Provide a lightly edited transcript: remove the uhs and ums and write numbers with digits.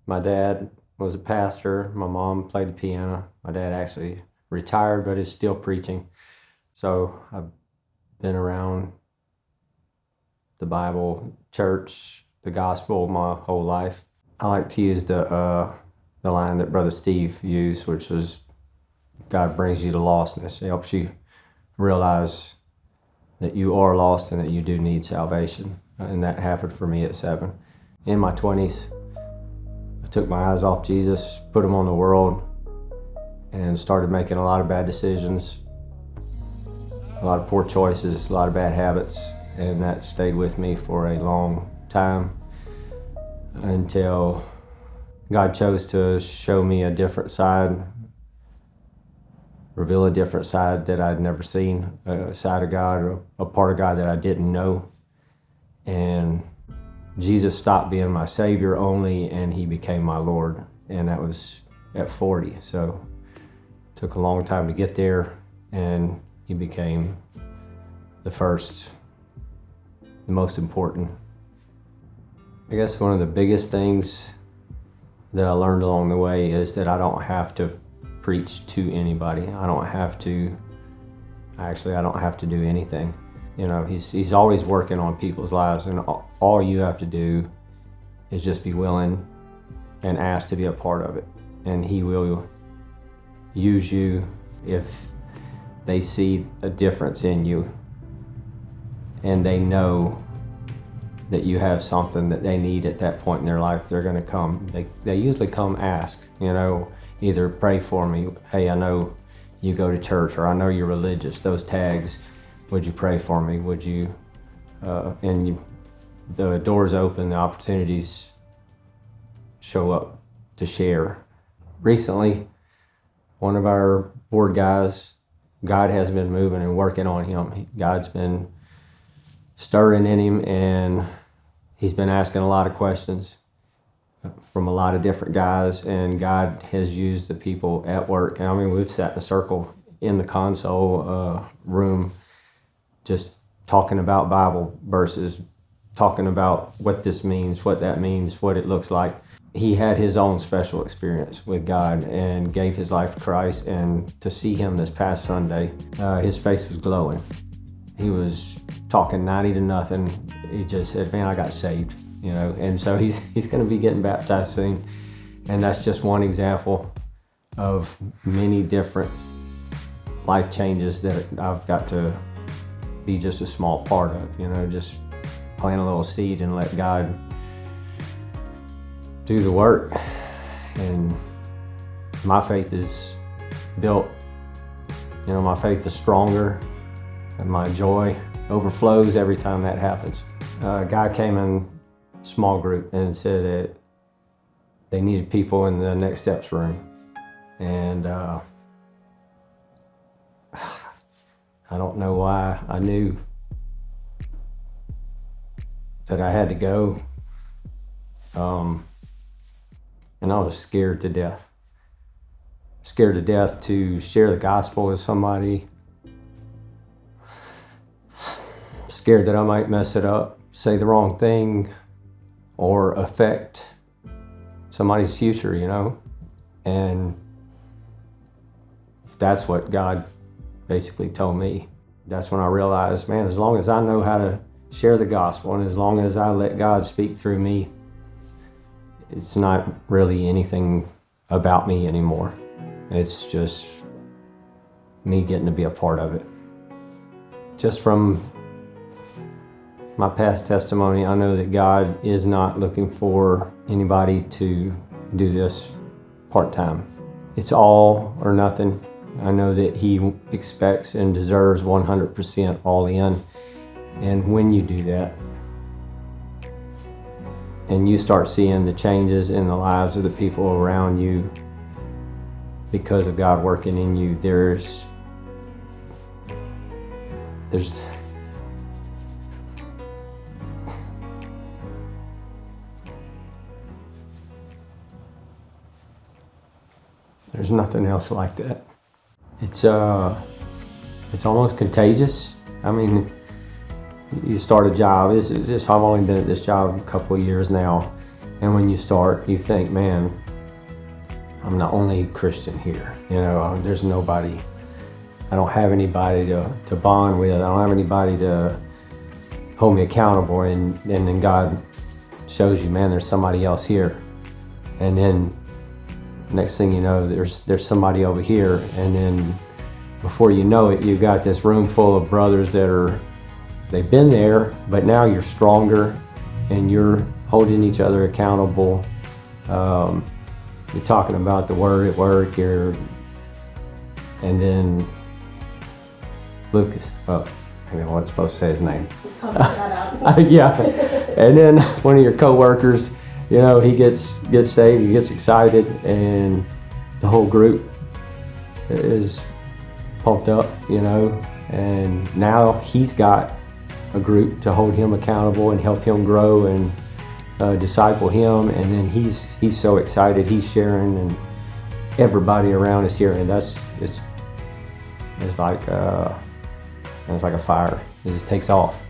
My dad was a pastor. My mom played the piano. My dad actually retired, but is still preaching. So I've been around the Bible, church, the gospel my whole life. I like to use the line that Brother Steve used, which was, God brings you to lostness. It helps you realize that you are lost and that you do need salvation. And that happened for me at 7. In my 20s, I took my eyes off Jesus, put them on the world, and started making a lot of bad decisions, a lot of poor choices, a lot of bad habits, and that stayed with me for a long time until God chose to show me a different side, reveal a different side that I'd never seen, a side of God, or a part of God that I didn't know. And Jesus stopped being my Savior only, and He became my Lord. And that was at 40. So it took a long time to get there, and He became the first, the most important. I guess one of the biggest things that I learned along the way is that I don't have to preach to anybody. I don't have to do anything. You know, he's always working on people's lives, and all you have to do is just be willing and ask to be a part of it. And He will use you if they see a difference in you and they know that you have something that they need at that point in their life. They're going to come. They usually come ask, you know, either pray for me, hey, I know you go to church, or I know you're religious, those tags. Would you pray for me? Would you, the doors open, the opportunities show up to share. Recently, one of our board guys, God has been moving and working on him. God's been stirring in him, and he's been asking a lot of questions from a lot of different guys, and God has used the people at work. And I mean, we've sat in a circle in the console room just talking about Bible verses, talking about what this means, what that means, what it looks like. He had his own special experience with God and gave his life to Christ, and to see him this past Sunday, his face was glowing. He was talking 90 to nothing. He just said, man, I got saved, you know. And so he's going to be getting baptized soon. And that's just one example of many different life changes that I've got to be just a small part of, you know, just plant a little seed and let God do the work. And my faith is built, you know, my faith is stronger, and my joy overflows every time that happens. A guy came in small group and said that they needed people in the Next Steps room. And I don't know why I knew that I had to go. And I was scared to death. Scared to death to share the gospel with somebody. Scared that I might mess it up, say the wrong thing, or affect somebody's future, you know? And that's what God basically told me. That's when I realized, man, as long as I know how to share the gospel, and as long as I let God speak through me, it's not really anything about me anymore. It's just me getting to be a part of it. Just from my past testimony, I know that God is not looking for anybody to do this part-time. It's all or nothing. I know that He expects and deserves 100% all in. And when you do that, and you start seeing the changes in the lives of the people around you because of God working in you, there's nothing else like that. It's almost contagious. I mean, you start a job. I've only been at this job a couple of years now, And when you start, you think, man, I'm the only Christian here. There's nobody. I don't have anybody to bond with. I don't have anybody to hold me accountable. And then God shows you, man, there's somebody else here. And then next thing you know, there's somebody over here. And then before you know it, you've got this room full of brothers they've been there, but now you're stronger and you're holding each other accountable. You're talking about the word at work, and then Lucas, I wasn't supposed to say his name. Yeah, and then one of your coworkers, he gets saved, he gets excited, and the whole group is pumped up, and now he's got a group to hold him accountable and help him grow and disciple him, and then he's so excited, he's sharing, and everybody around is hearing. It's like a fire. It just takes off.